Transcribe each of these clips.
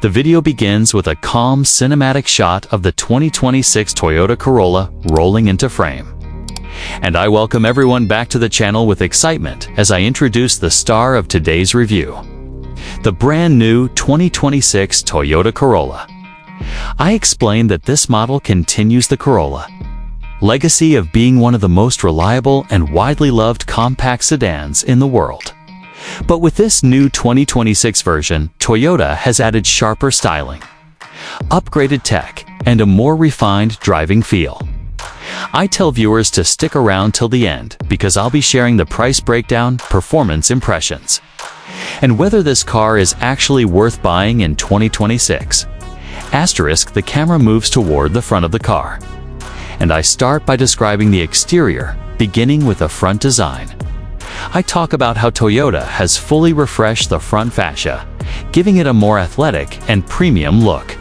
The video begins with a calm cinematic shot of the 2026 Toyota Corolla rolling into frame. And I welcome everyone back to the channel with excitement as I introduce the star of today's review, the brand new 2026 Toyota Corolla. I explained that this model continues the Corolla legacy of being one of the most reliable and widely loved compact sedans in the world. But with this new 2026 version, Toyota has added sharper styling, upgraded tech, and a more refined driving feel. I tell viewers to stick around till the end because I'll be sharing the price breakdown, performance impressions, and whether this car is actually worth buying in 2026. Asterisk, the camera moves toward the front of the car, and I start by describing the exterior, beginning with the front design. I talk about how Toyota has fully refreshed the front fascia, giving it a more athletic and premium look.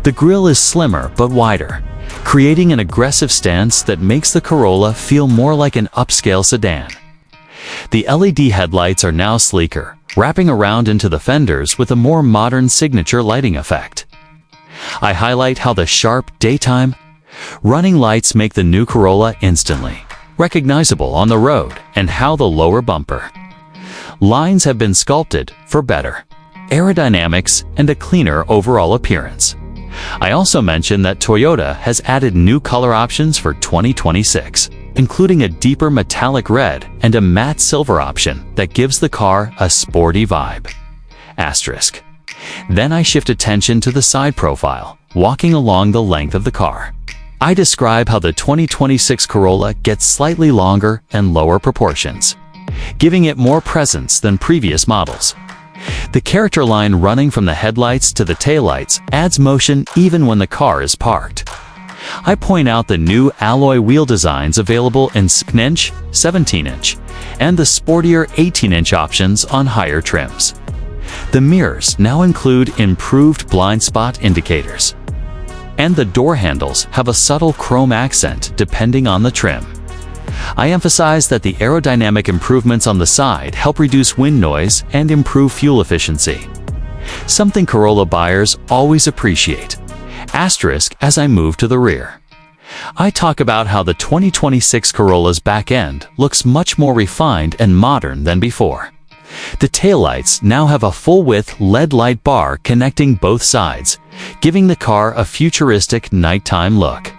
The grille is slimmer but wider, creating an aggressive stance that makes the Corolla feel more like an upscale sedan. The LED headlights are now sleeker, wrapping around into the fenders with a more modern signature lighting effect. I highlight how the sharp daytime running lights make the new Corolla instantly recognizable on the road, and how the lower bumper lines have been sculpted for better aerodynamics and a cleaner overall appearance. I also mention that Toyota has added new color options for 2026, including a deeper metallic red and a matte silver option that gives the car a sporty vibe. Asterisk. Then I shift attention to the side profile, walking along the length of the car. I describe how the 2026 Corolla gets slightly longer and lower proportions, giving it more presence than previous models. The character line running from the headlights to the taillights adds motion even when the car is parked. I point out the new alloy wheel designs available in 6-inch, 17-inch, and the sportier 18-inch options on higher trims. The mirrors now include improved blind spot indicators, and the door handles have a subtle chrome accent depending on the trim. I emphasize that the aerodynamic improvements on the side help reduce wind noise and improve fuel efficiency, something Corolla buyers always appreciate. Asterisk as I move to the rear. I talk about how the 2026 Corolla's back end looks much more refined and modern than before. The taillights now have a full-width LED light bar connecting both sides, giving the car a futuristic nighttime look.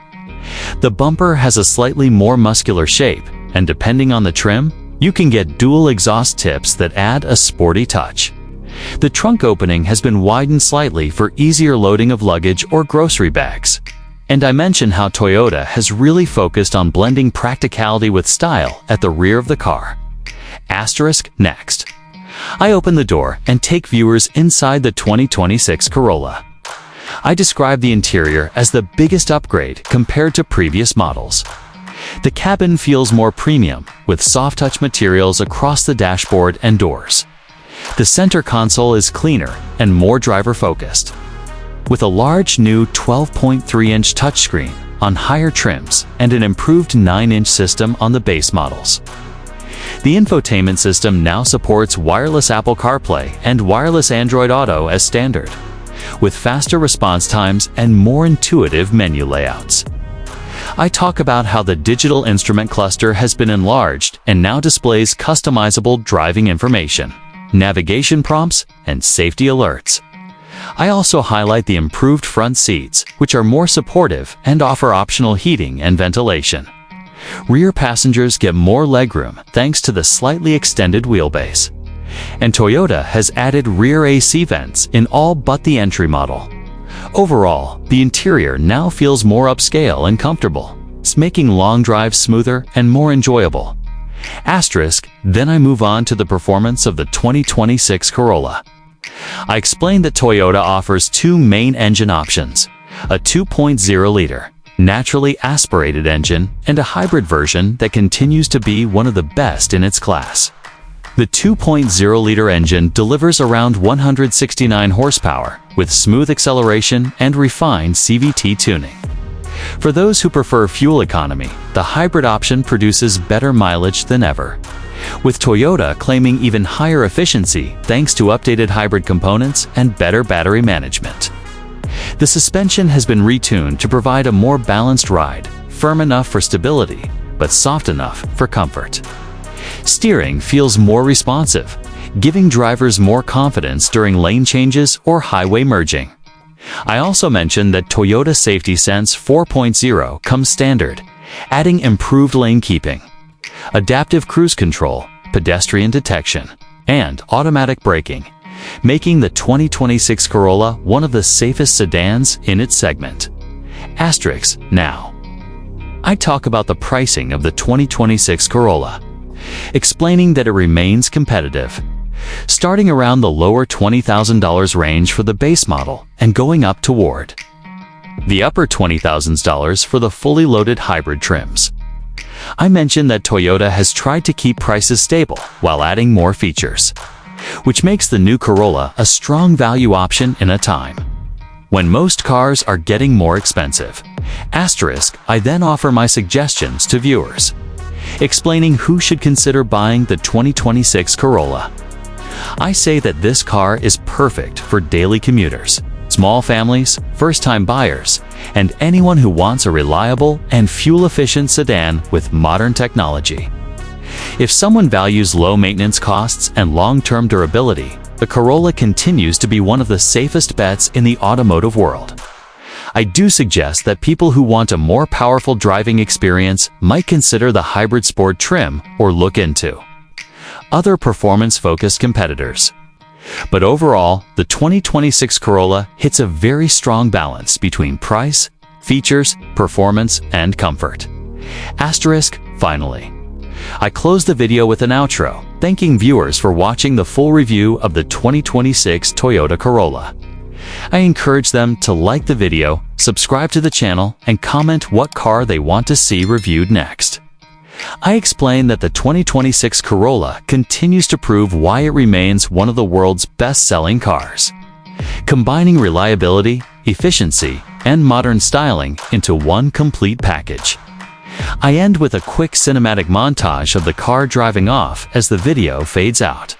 The bumper has a slightly more muscular shape, and depending on the trim, you can get dual exhaust tips that add a sporty touch. The trunk opening has been widened slightly for easier loading of luggage or grocery bags. And I mention how Toyota has really focused on blending practicality with style at the rear of the car. Asterisk next. I open the door and take viewers inside the 2026 Corolla. I describe the interior as the biggest upgrade compared to previous models. The cabin feels more premium, with soft-touch materials across the dashboard and doors. The center console is cleaner and more driver-focused, with a large new 12.3-inch touchscreen on higher trims and an improved 9-inch system on the base models. The infotainment system now supports wireless Apple CarPlay and wireless Android Auto as standard, with faster response times and more intuitive menu layouts. I talk about how the digital instrument cluster has been enlarged and now displays customizable driving information, navigation prompts, and safety alerts. I also highlight the improved front seats, which are more supportive and offer optional heating and ventilation. Rear passengers get more legroom thanks to the slightly extended wheelbase. And Toyota has added rear AC vents in all but the entry model. Overall, the interior now feels more upscale and comfortable, making long drives smoother and more enjoyable. Asterisk, then I move on to the performance of the 2026 Corolla. I explain that Toyota offers two main engine options, a 2.0-liter naturally aspirated engine and a hybrid version that continues to be one of the best in its class. The 2.0-liter engine delivers around 169 horsepower with smooth acceleration and refined CVT tuning. For those who prefer fuel economy, the hybrid option produces better mileage than ever, with Toyota claiming even higher efficiency thanks to updated hybrid components and better battery management. The suspension has been retuned to provide a more balanced ride, firm enough for stability, but soft enough for comfort. Steering feels more responsive, giving drivers more confidence during lane changes or highway merging. I also mentioned that Toyota Safety Sense 4.0 comes standard, adding improved lane keeping, adaptive cruise control, pedestrian detection, and automatic braking, making the 2026 Corolla one of the safest sedans in its segment. Asterisk now. I talk about the pricing of the 2026 Corolla, explaining that it remains competitive, starting around the lower $20,000 range for the base model and going up toward the upper $20,000 for the fully loaded hybrid trims. I mentioned that Toyota has tried to keep prices stable while adding more features, which makes the new Corolla a strong value option in a time when most cars are getting more expensive. Asterisk, I then offer my suggestions to viewers, explaining who should consider buying the 2026 Corolla. I say that this car is perfect for daily commuters, small families, first-time buyers, and anyone who wants a reliable and fuel-efficient sedan with modern technology. If someone values low maintenance costs and long-term durability, the Corolla continues to be one of the safest bets in the automotive world. I do suggest that people who want a more powerful driving experience might consider the hybrid sport trim or look into other performance-focused competitors. But overall, the 2026 Corolla hits a very strong balance between price, features, performance, and comfort. Asterisk, finally. I close the video with an outro, thanking viewers for watching the full review of the 2026 Toyota Corolla. I encourage them to like the video, subscribe to the channel, and comment what car they want to see reviewed next. I explain that the 2026 Corolla continues to prove why it remains one of the world's best-selling cars, combining reliability, efficiency, and modern styling into one complete package. I end with a quick cinematic montage of the car driving off as the video fades out.